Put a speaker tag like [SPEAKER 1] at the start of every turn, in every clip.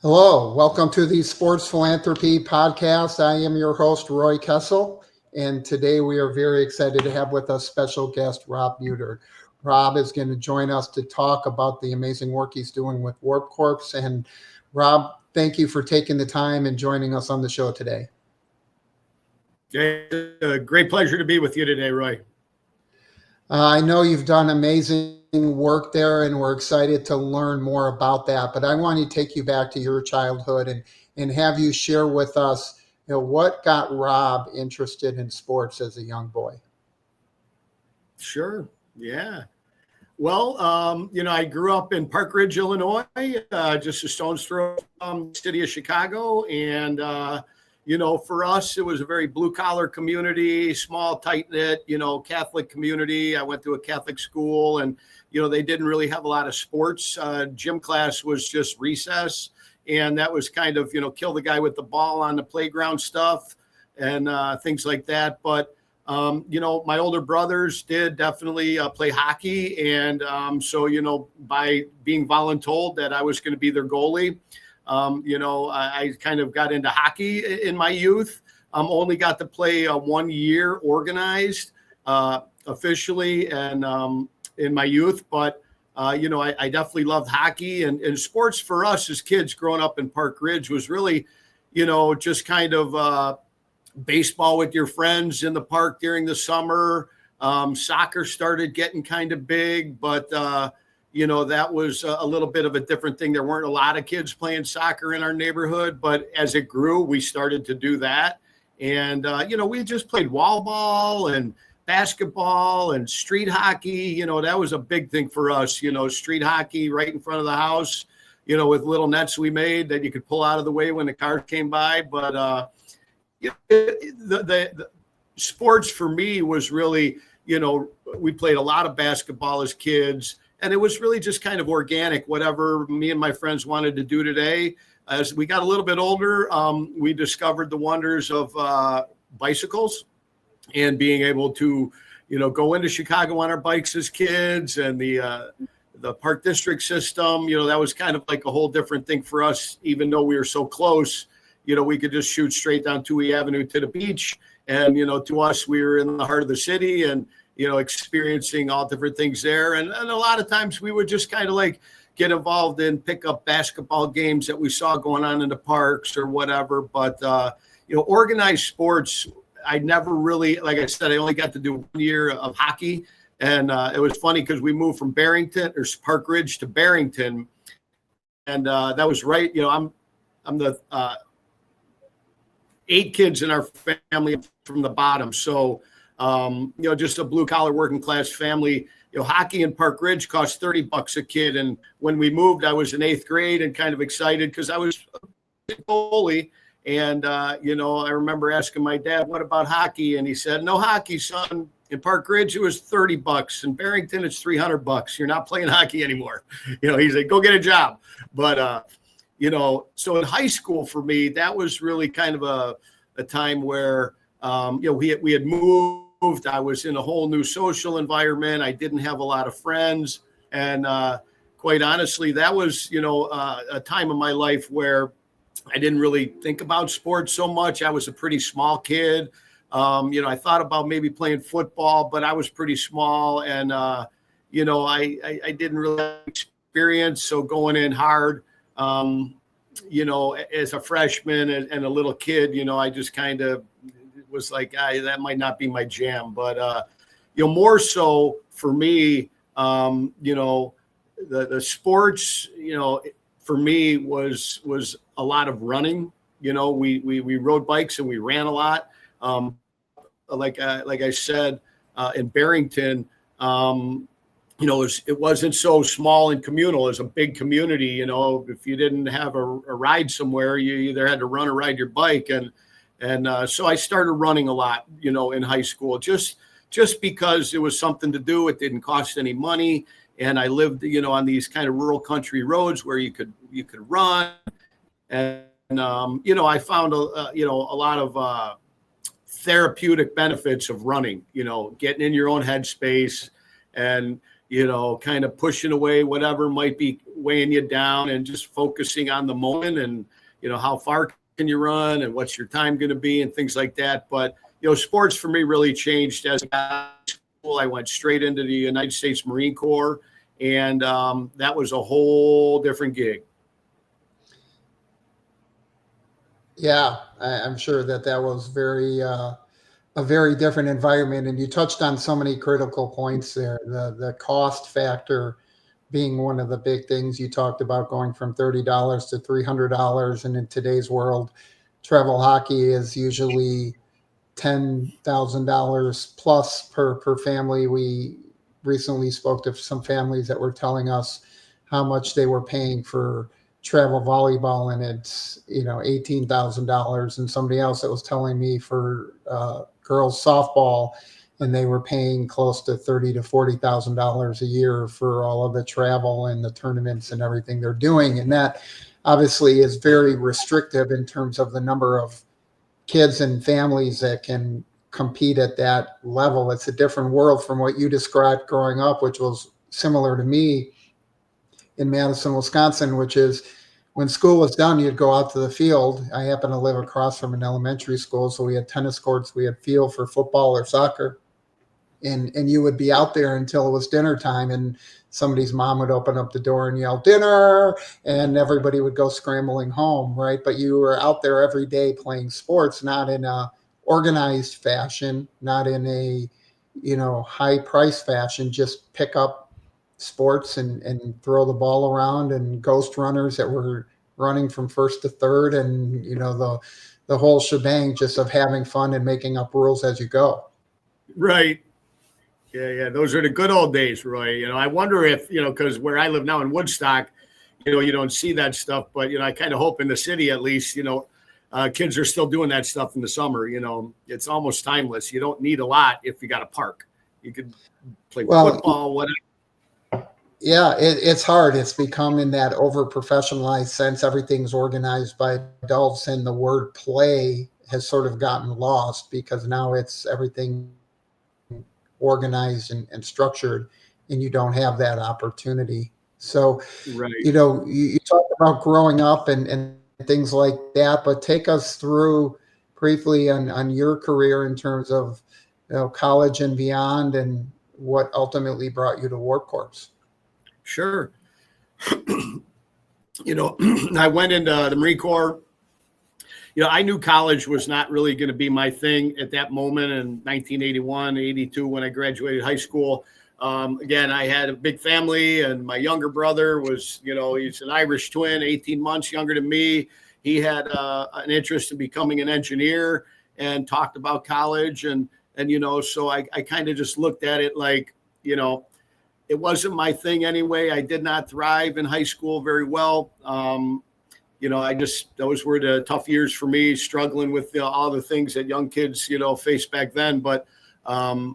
[SPEAKER 1] Hello, welcome to the Sports Philanthropy Podcast. I am your host, Roy Kessel, and today we are very excited to have with us special guest Rob Mutert. Rob is going to join us to talk about the amazing work he's doing with Warp Corps. And Rob, thank you for taking the time and joining us on the show today.
[SPEAKER 2] Great pleasure to be with you today, Roy.
[SPEAKER 1] I know you've done amazing work there, and we're excited to learn more about that. But I want to take you back to your childhood and have you share with us, what got Rob interested in sports as a young boy?
[SPEAKER 2] Sure. Yeah. Well, I grew up in Park Ridge, Illinois, just a stone's throw from the city of Chicago. And, for us, it was a very blue collar community, small, tight knit, Catholic community. I went to a Catholic school and, they didn't really have a lot of sports. Gym class was just recess. And that was kind of, kill the guy with the ball on the playground stuff and things like that. But, my older brothers did definitely play hockey. And so, by being voluntold that I was going to be their goalie, I kind of got into hockey in my youth. Only got to play 1 year organized officially and in my youth. But, I definitely loved hockey and sports for us as kids growing up in Park Ridge was really, just kind of baseball with your friends in the park during the summer. Soccer started getting kind of big, but that was a little bit of a different thing. There weren't a lot of kids playing soccer in our neighborhood, but as it grew, we started to do that. And, we just played wall ball and basketball and street hockey. That was a big thing for us, street hockey right in front of the house, with little nets we made that you could pull out of the way when the cars came by. But, the sports for me was really, we played a lot of basketball as kids. And it was really just kind of organic, whatever me and my friends wanted to do today. As we got a little bit older, we discovered the wonders of bicycles and being able to, go into Chicago on our bikes as kids and the Park District system. That was kind of like a whole different thing for us, even though we were so close. We could just shoot straight down Touhy Avenue to the beach. And, to us, we were in the heart of the city and, experiencing all different things there. And a lot of times we would just kind of like get involved in pick up basketball games that we saw going on in the parks or whatever. But, organized sports, I never really, like I said, I only got to do 1 year of hockey. And it was funny because we moved from Barrington or Park Ridge to Barrington. And that was right. I'm the 8 kids in our family from the bottom. So, just a blue collar working class family. Hockey in Park Ridge cost $30 a kid. And when we moved, I was in 8th grade and kind of excited because I was a goalie. And, I remember asking my dad, what about hockey? And he said, no hockey, son. In Park Ridge, it was $30. In Barrington, it's $300. You're not playing hockey anymore. He's like, go get a job. But, so in high school for me, that was really kind of a time where, we had moved. I was in a whole new social environment. I didn't have a lot of friends. And quite honestly, that was, a time of my life where I didn't really think about sports so much. I was a pretty small kid. I thought about maybe playing football, but I was pretty small. And, I didn't really have experience. So going in hard, as a freshman and a little kid, I just kind of was like, that might not be my jam. But, more so for me, the sports, for me was a lot of running. We rode bikes and we ran a lot. Like I said, in Barrington, it wasn't so small and communal. It was a big community. If you didn't have a ride somewhere, you either had to run or ride your bike. And so I started running a lot, in high school, just because it was something to do. It didn't cost any money. And I lived, on these kind of rural country roads where you could run. And, I found, a lot of therapeutic benefits of running, getting in your own headspace and, kind of pushing away whatever weighing you down and just focusing on the moment and, how far can you run and what's your time going to be and things like that. But, sports for me really changed as I got to school. I went straight into the United States Marine Corps, and that was a whole different gig.
[SPEAKER 1] Yeah, I'm sure that was a very different environment. And you touched on so many critical points there. The cost factor being one of the big things. You talked about going from $30 to $300. And in today's world, travel hockey is usually $10,000 plus per family. We recently spoke to some families that were telling us how much they were paying for travel volleyball, and it's $18,000. And somebody else that was telling me for girls softball, and they were paying close to $30,000 to $40,000 a year for all of the travel and the tournaments and everything they're doing. And that obviously is very restrictive in terms of the number of kids and families that can compete at that level. It's a different world from what you described growing up, which was similar to me in Madison, Wisconsin, which is when school was done, you'd go out to the field. I happen to live across from an elementary school, so we had tennis courts, we had field for football or soccer. And you would be out there until it was dinner time, and somebody's mom would open up the door and yell, "Dinner!" and everybody would go scrambling home, right? But you were out there every day playing sports, not in a organized fashion, not in a, high price fashion, just pick up sports and throw the ball around, and ghost runners that were running from first to third, and, the whole shebang, just of having fun and making up rules as you go.
[SPEAKER 2] Right. Yeah. Those are the good old days, Roy. I wonder if, because where I live now in Woodstock, you don't see that stuff, but, I kind of hope in the city, at least, kids are still doing that stuff in the summer. It's almost timeless. You don't need a lot if you got a park. You could play football, whatever.
[SPEAKER 1] Yeah, it's hard. It's become in that over professionalized sense. Everything's organized by adults, and the word play has sort of gotten lost because now it's everything organized and structured, and you don't have that opportunity. So,
[SPEAKER 2] right.
[SPEAKER 1] You talk about growing up and things like that, but take us through briefly on your career in terms of, college and beyond, and what ultimately brought you to Warp Corps.
[SPEAKER 2] Sure. I went into the Marine Corps. I knew college was not really going to be my thing at that moment in 1981, 82, when I graduated high school. Again, I had a big family, and my younger brother was, he's an Irish twin, 18 months younger than me. He had an interest in becoming an engineer and talked about college. And so I kind of just looked at it like, it wasn't my thing anyway. I did not thrive in high school very well. Those were the tough years for me, struggling with all the things that young kids, face back then. But, I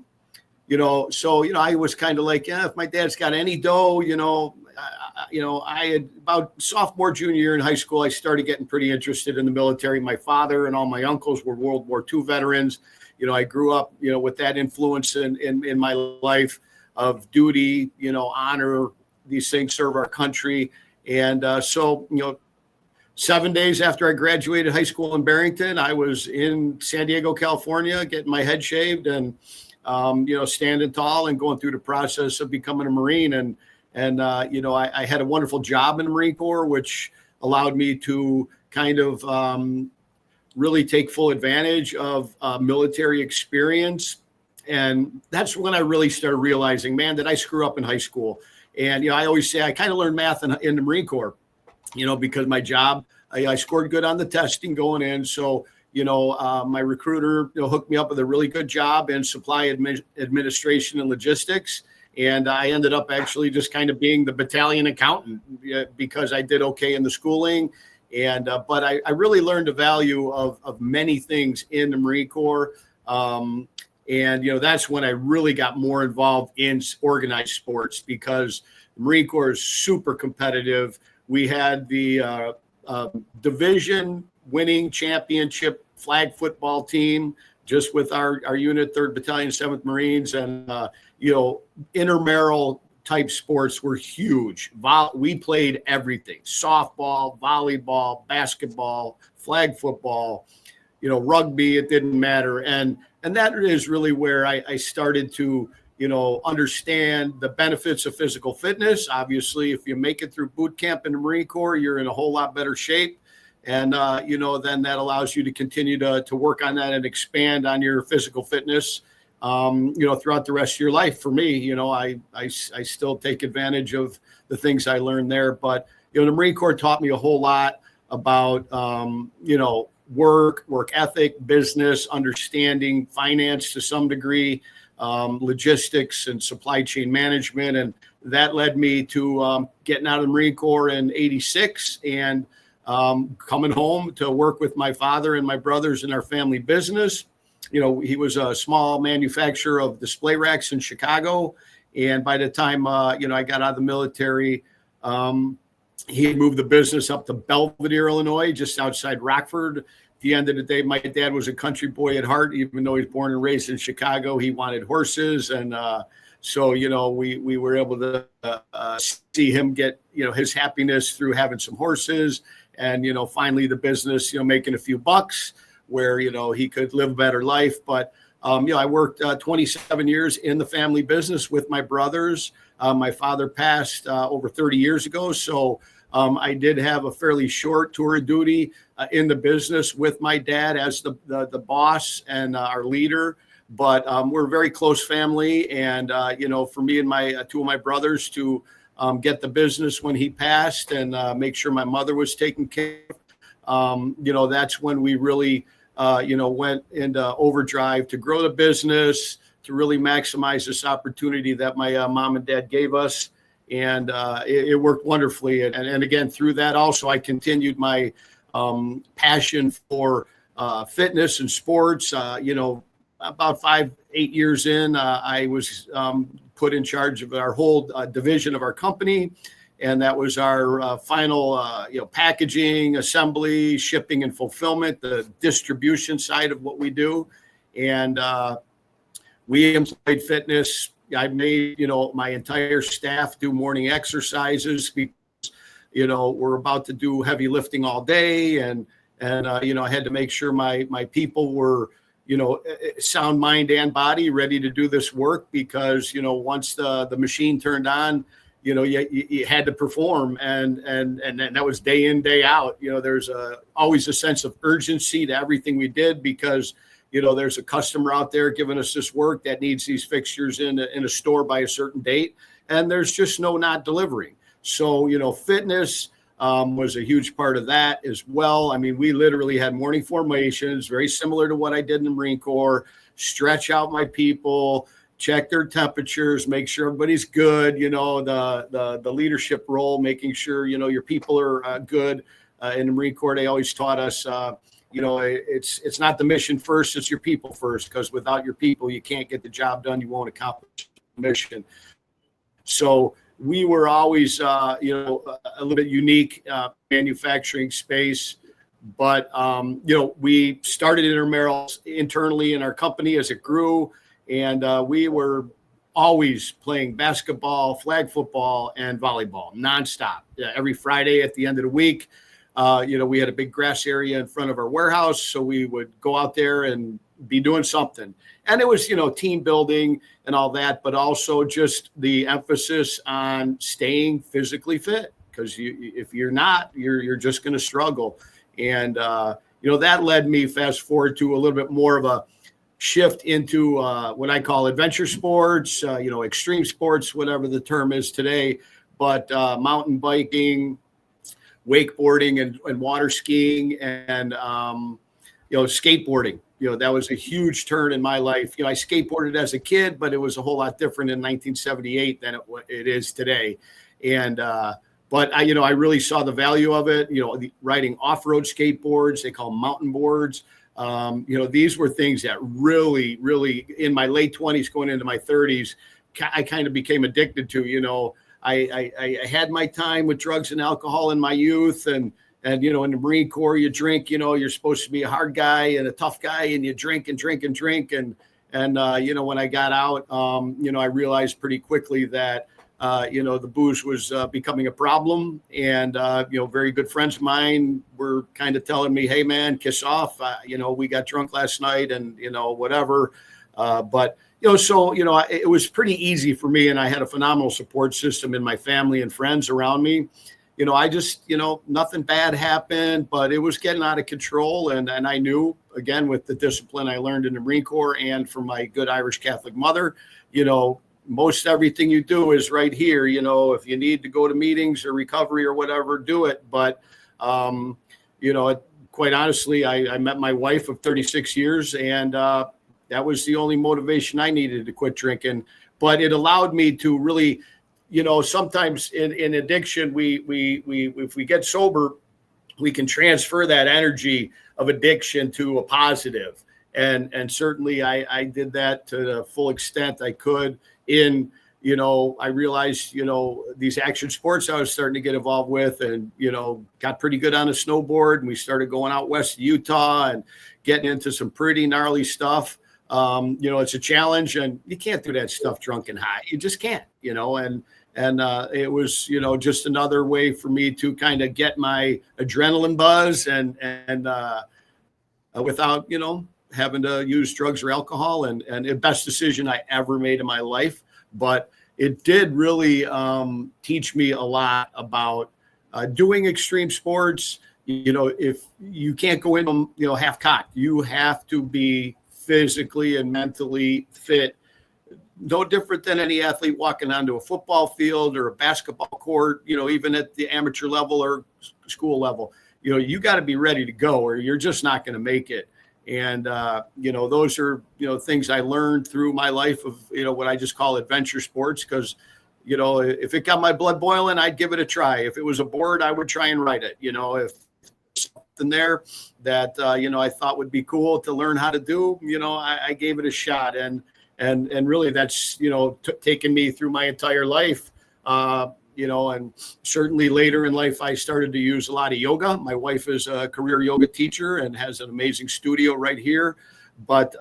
[SPEAKER 2] was kind of like, if my dad's got any dough, I had about sophomore, junior year in high school, I started getting pretty interested in the military. My father and all my uncles were World War II veterans. I grew up, with that influence in my life of duty, honor, these things, serve our country. And 7 days after I graduated high school in Barrington, I was in San Diego, California, getting my head shaved and, standing tall and going through the process of becoming a Marine. And I had a wonderful job in the Marine Corps, which allowed me to kind of really take full advantage of military experience. And that's when I really started realizing, man, did I screw up in high school? And, I always say I kind of learned math in the Marine Corps, because my job, I scored good on the testing going in. So, my recruiter, hooked me up with a really good job in supply administration and logistics. And I ended up actually just kind of being the battalion accountant because I did okay in the schooling. And, but I really learned the value of many things in the Marine Corps. And, that's when I really got more involved in organized sports, because the Marine Corps is super competitive. We had the division winning championship flag football team just with our unit, 3rd Battalion, 7th Marines, and, intramural type sports were huge. We played everything: softball, volleyball, basketball, flag football, rugby. It didn't matter. And that is really where I started to, understand the benefits of physical fitness. Obviously, if you make it through boot camp in the Marine Corps, you're in a whole lot better shape. And, then that allows you to continue to work on that and expand on your physical fitness, throughout the rest of your life. For me, I still take advantage of the things I learned there. But, the Marine Corps taught me a whole lot about, work ethic, business, understanding, finance to some degree, logistics and supply chain management. And that led me to getting out of the Marine Corps in '86 and coming home to work with my father and my brothers in our family business. He was a small manufacturer of display racks in Chicago. And by the time, I got out of the military, he had moved the business up to Belvedere, Illinois, just outside Rockford. At the end of the day, my dad was a country boy at heart. Even though he was born and raised in Chicago, he wanted horses. And so, we were able to see him get, his happiness through having some horses. And, finally the business, making a few bucks where, he could live a better life. But, I worked 27 years in the family business with my brothers. My father passed over 30 years ago. So I did have a fairly short tour of duty in the business with my dad as the boss and our leader. But we're a very close family. And, for me and my two of my brothers to get the business when he passed and make sure my mother was taken care of, that's when we really, went into overdrive to grow the business, to really maximize this opportunity that my mom and dad gave us. And it worked wonderfully. And again, through that also, I continued my passion for fitness and sports. About 5-8 years in, I was put in charge of our whole division of our company. And that was our final, packaging, assembly, shipping, and fulfillment, the distribution side of what we do. And we employed fitness. I made, my entire staff do morning exercises because, we're about to do heavy lifting all day. And I had to make sure my people were, sound mind and body, ready to do this work because, once the machine turned on, you had to perform and that was day in, day out. There's always a sense of urgency to everything we did because, there's a customer out there giving us this work that needs these fixtures in a store by a certain date. And there's just no not delivering. So, fitness was a huge part of that as well. I mean, we literally had morning formations, very similar to what I did in the Marine Corps, stretch out my people, check their temperatures, make sure everybody's good, the leadership role, making sure, your people are good. In the Marine Corps, they always taught us, it's not the mission first, it's your people first, because without your people, you can't get the job done. You won't accomplish the mission. So we were always, a little bit unique manufacturing space. But, we started intramurals internally in our company as it grew. And we were always playing basketball, flag football, and volleyball nonstop. Every Friday at the end of the week, we had a big grass area in front of our warehouse. So we would go out there and be doing something. And it was, team building and all that, but also just the emphasis on staying physically fit. Because if you're not, you're just going to struggle. And, that led me fast forward to a little bit more of a shift into what I call adventure sports, extreme sports, whatever the term is today, but mountain biking, wakeboarding, and water skiing, and skateboarding. That was a huge turn in my life. I skateboarded as a kid, but it was a whole lot different in 1978 than it is today. And but I really saw the value of it. Riding off-road skateboards, they call them mountain boards. These were things that really, really in my late 20s going into my 30s, I kind of became addicted to. I had my time with drugs and alcohol in my youth, and in the Marine Corps, you drink. You're supposed to be a hard guy and a tough guy, and you drink and drink and drink. And when I got out, I realized pretty quickly that the booze was becoming a problem. And, very good friends of mine were kind of telling me, hey, man, kiss off. We got drunk last night and, whatever. But it was pretty easy for me. And I had a phenomenal support system in my family and friends around me. I just, nothing bad happened, but it was getting out of control. And I knew, again, with the discipline I learned in the Marine Corps and from my good Irish Catholic mother, most everything you do is right here. If you need to go to meetings or recovery or whatever, do it. But, quite honestly, I met my wife of 36 years and that was the only motivation I needed to quit drinking. But it allowed me to really, sometimes in addiction, we if we get sober, we can transfer that energy of addiction to a positive. And certainly I did that to the full extent I could. I realized, these action sports I was starting to get involved with and, got pretty good on a snowboard. And we started going out west of Utah and getting into some pretty gnarly stuff. It's a challenge and you can't do that stuff drunk and high. You just can't, and it was, just another way for me to kind of get my adrenaline buzz and without, having to use drugs or alcohol and the best decision I ever made in my life. But it did really teach me a lot about doing extreme sports. If you can't go in them, half cocked, you have to be physically and mentally fit. No different than any athlete walking onto a football field or a basketball court, even at the amateur level or school level, you got to be ready to go or you're just not going to make it. And, those are, things I learned through my life of, what I just call adventure sports. Because, if it got my blood boiling, I'd give it a try. If it was a board, I would try and write it. If something there that, I thought would be cool to learn how to do, I gave it a shot. And really that's, taken me through my entire life. And certainly later in life, I started to use a lot of yoga. My wife is a career yoga teacher and has an amazing studio right here. But,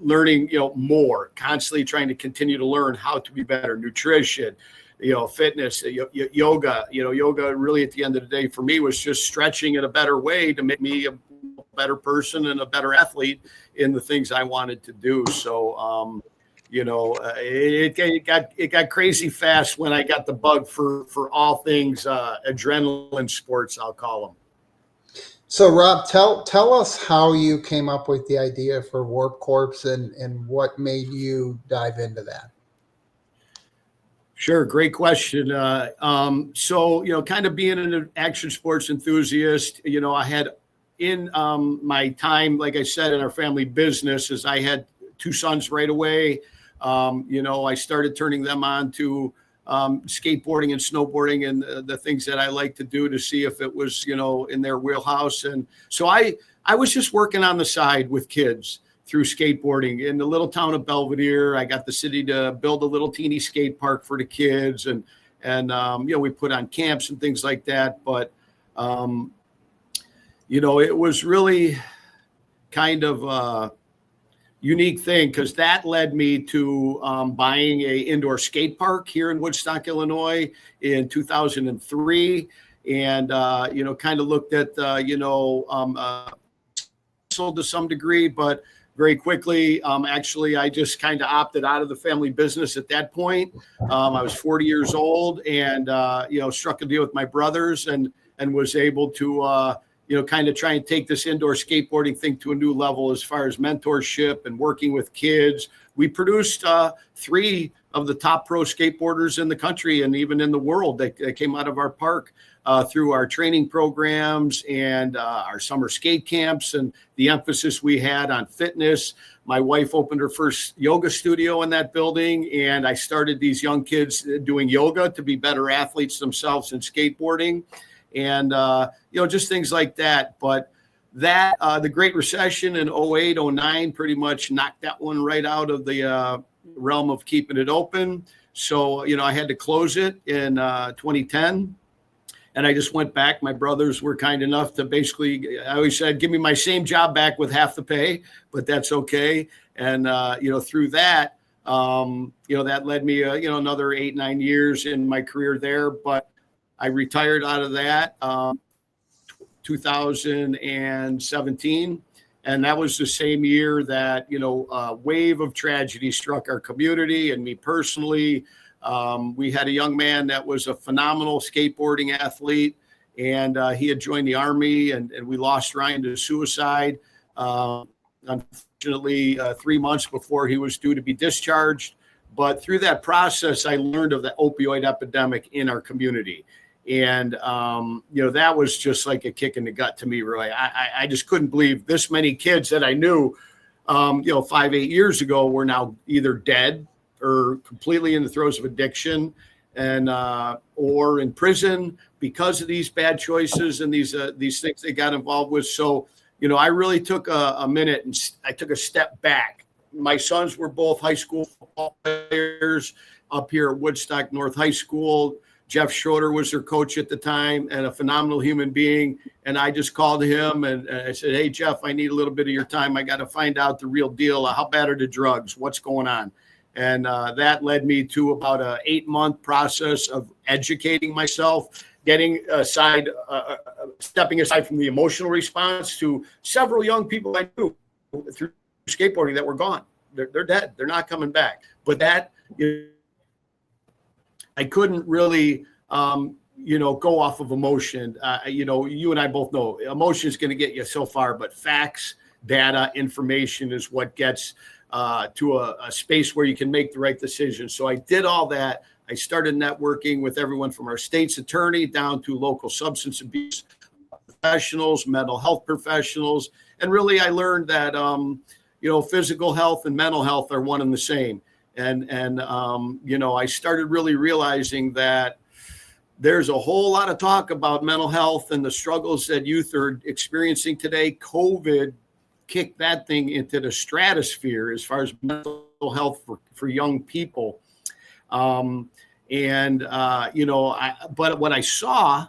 [SPEAKER 2] learning, more, constantly trying to continue to learn how to be better, nutrition, fitness, yoga, yoga really at the end of the day for me was just stretching in a better way to make me a better person and a better athlete in the things I wanted to do. So, it got crazy fast when I got the bug for all things adrenaline sports, I'll call them.
[SPEAKER 1] So Rob, tell us how you came up with the idea for Warp Corps and what made you dive into that.
[SPEAKER 2] Sure. Great question. So, kind of being an action sports enthusiast, I had in my time, like I said, in our family business, as I had two sons right away. I started turning them on to skateboarding and snowboarding and the things that I like to do to see if it was, in their wheelhouse. And so I was just working on the side with kids through skateboarding in the little town of Belvedere. I got the city to build a little teeny skate park for the kids. And we put on camps and things like that. But, it was really kind of a unique thing because that led me to buying a indoor skate park here in Woodstock, Illinois in 2003. And, kind of looked at, sold to some degree, but very quickly, actually, I just kind of opted out of the family business at that point. I was 40 years old and, struck a deal with my brothers and was able to, kind of try and take this indoor skateboarding thing to a new level as far as mentorship and working with kids. We produced 3 of the top pro skateboarders in the country and even in the world that came out of our park through our training programs and our summer skate camps and the emphasis we had on fitness. My wife opened her first yoga studio in that building, and I started these young kids doing yoga to be better athletes themselves in skateboarding. And, just things like that. But that the Great Recession in 08, 09 pretty much knocked that one right out of the realm of keeping it open. So, I had to close it in 2010. And I just went back. My brothers were kind enough to basically, I always said, give me my same job back with half the pay, but that's okay. And, through that, That led me, another 8-9 years in my career there. But I retired out of that 2017. And that was the same year that, a wave of tragedy struck our community and me personally. We had a young man that was a phenomenal skateboarding athlete, and he had joined the Army, and we lost Ryan to suicide. Unfortunately, 3 months before he was due to be discharged. But through that process, I learned of the opioid epidemic in our community. And, that was just like a kick in the gut to me, Roy. I just couldn't believe this many kids that I knew, 5-8 years ago were now either dead or completely in the throes of addiction and or in prison because of these bad choices and these things they got involved with. So, I really took a minute and I took a step back. My sons were both high school football players up here at Woodstock North High School. Jeff Schroeder was their coach at the time and a phenomenal human being. And I just called him and I said, "Hey, Jeff, I need a little bit of your time. I got to find out the real deal. How bad are the drugs? What's going on?" And that led me to about an 8-month process of educating myself, getting aside, stepping aside from the emotional response to several young people I knew through skateboarding that were gone. They're dead. They're not coming back. But that, I couldn't really, go off of emotion. You and I both know emotion is going to get you so far, but facts, data, information is what gets to a space where you can make the right decision. So I did all that. I started networking with everyone from our state's attorney down to local substance abuse professionals, mental health professionals. And really, I learned that, physical health and mental health are one and the same. And I started really realizing that there's a whole lot of talk about mental health and the struggles that youth are experiencing today. COVID kicked that thing into the stratosphere as far as mental health for young people. But what I saw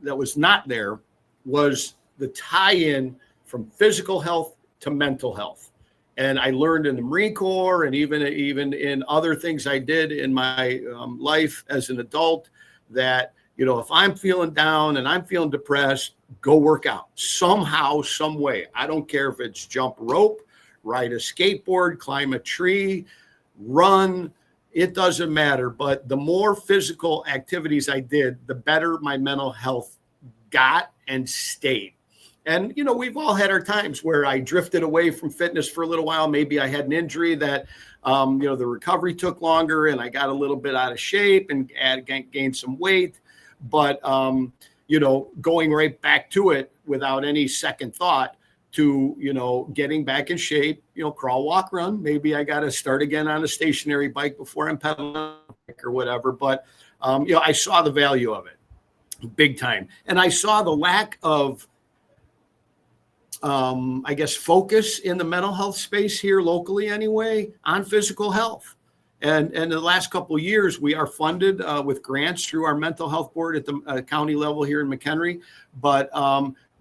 [SPEAKER 2] that was not there was the tie-in from physical health to mental health. And I learned in the Marine Corps and even in other things I did in my life as an adult that, if I'm feeling down and I'm feeling depressed, go work out somehow, some way. I don't care if it's jump rope, ride a skateboard, climb a tree, run. It doesn't matter. But the more physical activities I did, the better my mental health got and stayed. And, we've all had our times where I drifted away from fitness for a little while. Maybe I had an injury that, the recovery took longer and I got a little bit out of shape and gained some weight. But, going right back to it without any second thought to, getting back in shape, crawl, walk, run. Maybe I got to start again on a stationary bike before I'm pedaling or whatever. But, I saw the value of it big time. And I saw the lack of, focus in the mental health space here locally anyway on physical health. And in the last couple of years, we are funded with grants through our mental health board at the county level here in McHenry, but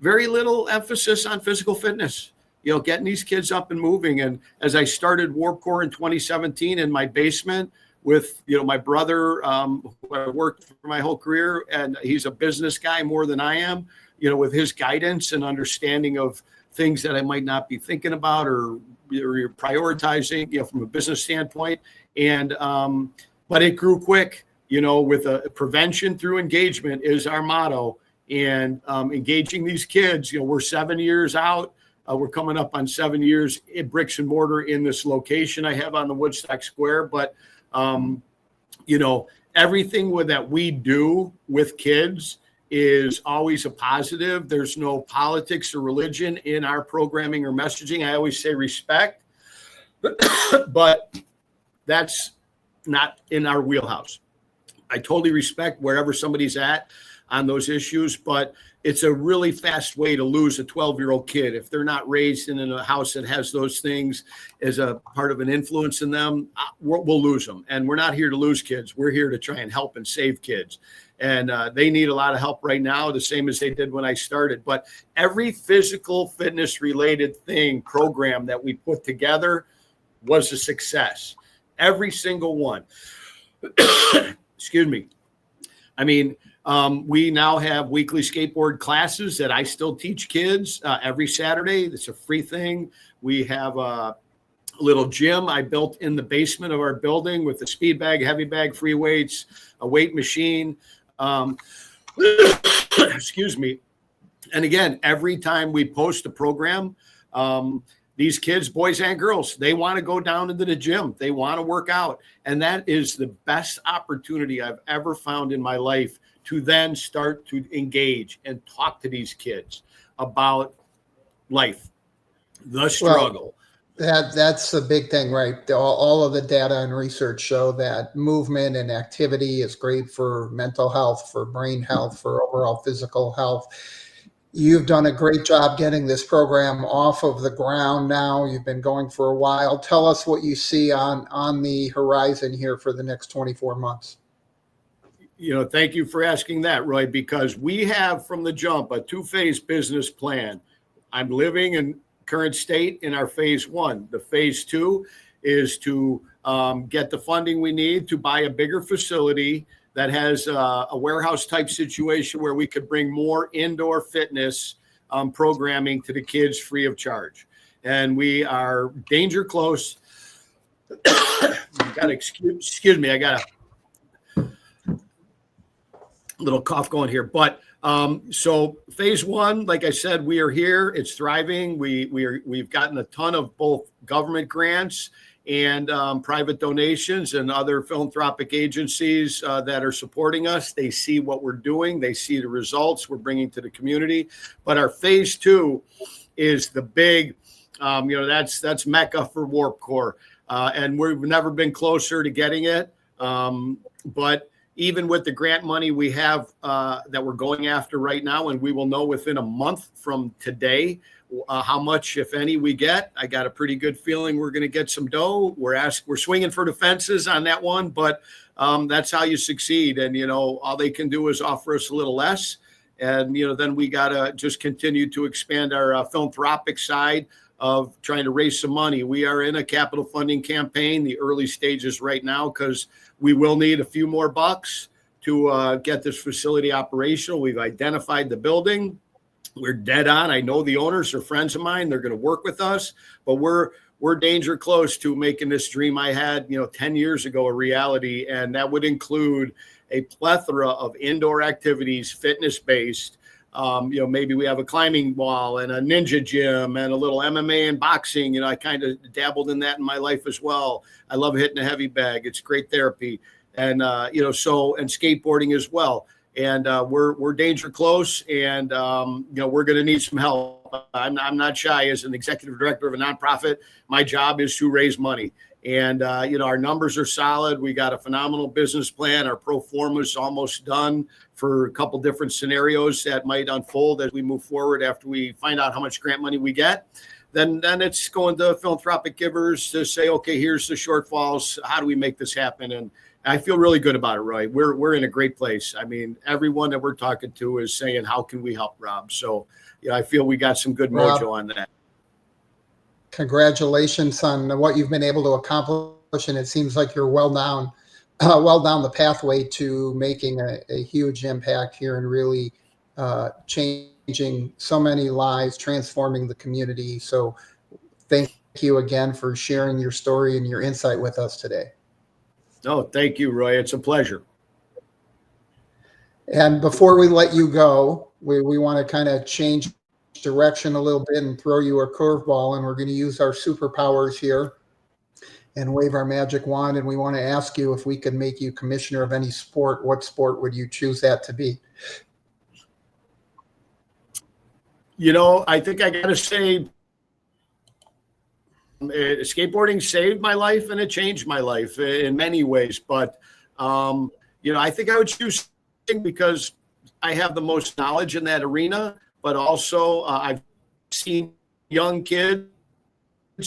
[SPEAKER 2] very little emphasis on physical fitness, getting these kids up and moving. And as I started Warp Core in 2017 in my basement with, my brother, who I worked for my whole career, and he's a business guy more than I am, with his guidance and understanding of things that I might not be thinking about or prioritizing, from a business standpoint. And, but it grew quick, with a prevention through engagement is our motto. And engaging these kids, we're 7 years out. We're coming up on 7 years in bricks and mortar in this location I have on the Woodstock Square. But, everything that we do with kids is always a positive. There's no politics or religion in our programming or messaging. I always say respect, but that's not in our wheelhouse. I totally respect wherever somebody's at on those issues, but it's a really fast way to lose a 12-year-old kid. If they're not raised in a house that has those things as a part of an influence in them, we'll lose them. And we're not here to lose kids. We're here to try and help and save kids. And they need a lot of help right now, the same as they did when I started. But every physical fitness related program that we put together was a success. every single one. Excuse me. I mean, we now have weekly skateboard classes that I still teach kids every Saturday. It's a free thing. We have a little gym I built in the basement of our building with a speed bag, heavy bag, free weights, a weight machine. Excuse me. And again, every time we post a program, these kids, boys and girls, they want to go down into the gym. They want to work out. And that is the best opportunity I've ever found in my life to then start to engage and talk to these kids about life, the struggle.
[SPEAKER 1] Well, that's the big thing, right? All of the data and research show that movement and activity is great for mental health, for brain health, for overall physical health. You've done a great job getting this program off of the ground now. You've been going for a while. Tell us what you see on the horizon here for the next 24 months.
[SPEAKER 2] Thank you for asking that, Roy, because we have from the jump a two-phase business plan. I'm living in current state in our phase one. The phase two is to get the funding we need to buy a bigger facility that has a warehouse type situation where we could bring more indoor fitness programming to the kids free of charge. And we are danger close. Excuse me, I got a little cough going here, but so phase one, like I said, we are here. It's thriving. We've gotten a ton of both government grants and private donations and other philanthropic agencies that are supporting us. They see what we're doing. They see the results we're bringing to the community. But our phase two is the big, that's Mecca for Warp Core, and we've never been closer to getting it. But even with the grant money we have that we're going after right now, and we will know within a month from today how much, if any, we get. I got a pretty good feeling we're going to get some dough. We're swinging for the fences on that one, but that's how you succeed. And, all they can do is offer us a little less. And, then we got to just continue to expand our philanthropic side of trying to raise some money. We are in a capital funding campaign, the early stages right now, because we will need a few more bucks to get this facility operational. We've identified the building. We're dead on. I know the owners are friends of mine. They're going to work with us, but we're danger close to making this dream I had, 10 years ago a reality. And that would include a plethora of indoor activities, fitness-based. Maybe we have a climbing wall and a ninja gym and a little MMA and boxing. I kind of dabbled in that in my life as well. I love hitting a heavy bag. It's great therapy. And, and skateboarding as well. And we're danger close, and we're going to need some help. I'm not shy. As an executive director of a nonprofit, my job is to raise money. And our numbers are solid. We got a phenomenal business plan. Our pro forma is almost done for a couple different scenarios that might unfold as we move forward after we find out how much grant money we get. Then it's going to philanthropic givers to say, okay, here's the shortfalls. How do we make this happen? And I feel really good about it, Roy. We're in a great place. I mean, everyone that we're talking to is saying, how can we help, Rob? So, I feel we got some good mojo on that.
[SPEAKER 1] Congratulations on what you've been able to accomplish. And it seems like you're well down the pathway to making a huge impact here and really changing so many lives, transforming the community. So thank you again for sharing your story and your insight with us today.
[SPEAKER 2] Oh, thank you, Roy. It's a pleasure.
[SPEAKER 1] And before we let you go, we want to kind of change direction a little bit and throw you a curveball. And we're going to use our superpowers here and wave our magic wand. And we want to ask you, if we could make you commissioner of any sport, what sport would you choose that to be?
[SPEAKER 2] I think I got to say, skateboarding saved my life and it changed my life in many ways. But, I think I would choose because I have the most knowledge in that arena, but also I've seen young kids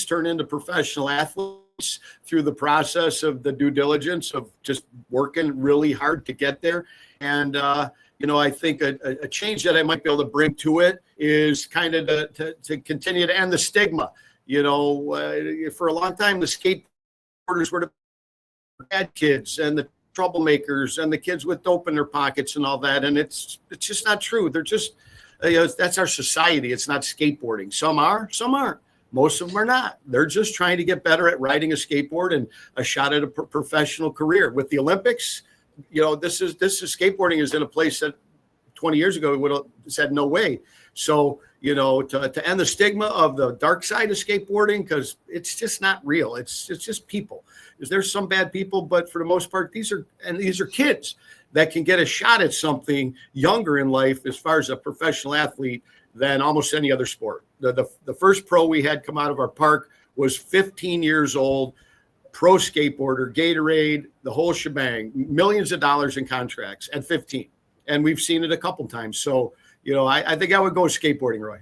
[SPEAKER 2] turn into professional athletes through the process of the due diligence of just working really hard to get there. And, I think a change that I might be able to bring to it is kind of to continue to end the stigma. For a long time, the skateboarders were the bad kids and the troublemakers and the kids with dope in their pockets and all that. And it's just not true. They're just, that's our society. It's not skateboarding. Some are, some aren't. Most of them are not. They're just trying to get better at riding a skateboard and a shot at a professional career. With the Olympics, this is skateboarding is in a place that 20 years ago we would have said no way. So, to end the stigma of the dark side of skateboarding, because it's just not real. It's just people. There's some bad people, but for the most part, these are kids that can get a shot at something younger in life as far as a professional athlete than almost any other sport. The first pro we had come out of our park was 15 years old, pro skateboarder, Gatorade, the whole shebang, millions of dollars in contracts at 15. And we've seen it a couple times. So, I think I would go skateboarding, Roy.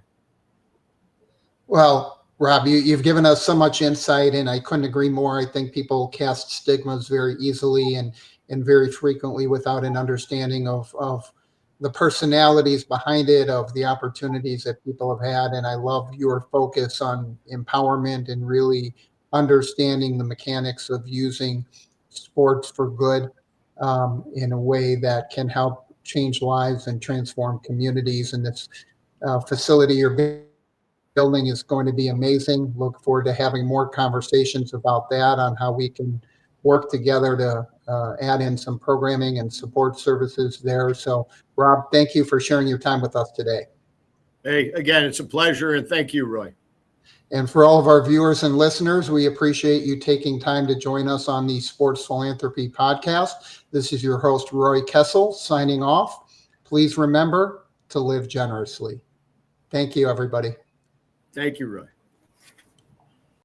[SPEAKER 1] Well, Rob, you've given us so much insight, and I couldn't agree more. I think people cast stigmas very easily and very frequently without an understanding of the personalities behind it, of the opportunities that people have had. And I love your focus on empowerment and really understanding the mechanics of using sports for good in a way that can help change lives and transform communities. And this facility you're building is going to be amazing. Look forward to having more conversations about that, on how we can work together to add in some programming and support services there. So, Rob, thank you for sharing your time with us today.
[SPEAKER 2] Hey, again, it's a pleasure, and thank you, Roy.
[SPEAKER 1] And for all of our viewers and listeners, we appreciate you taking time to join us on the Sports Philanthropy Podcast. This is your host, Roy Kessel, signing off. Please remember to live generously. Thank you, everybody.
[SPEAKER 2] Thank you, Roy.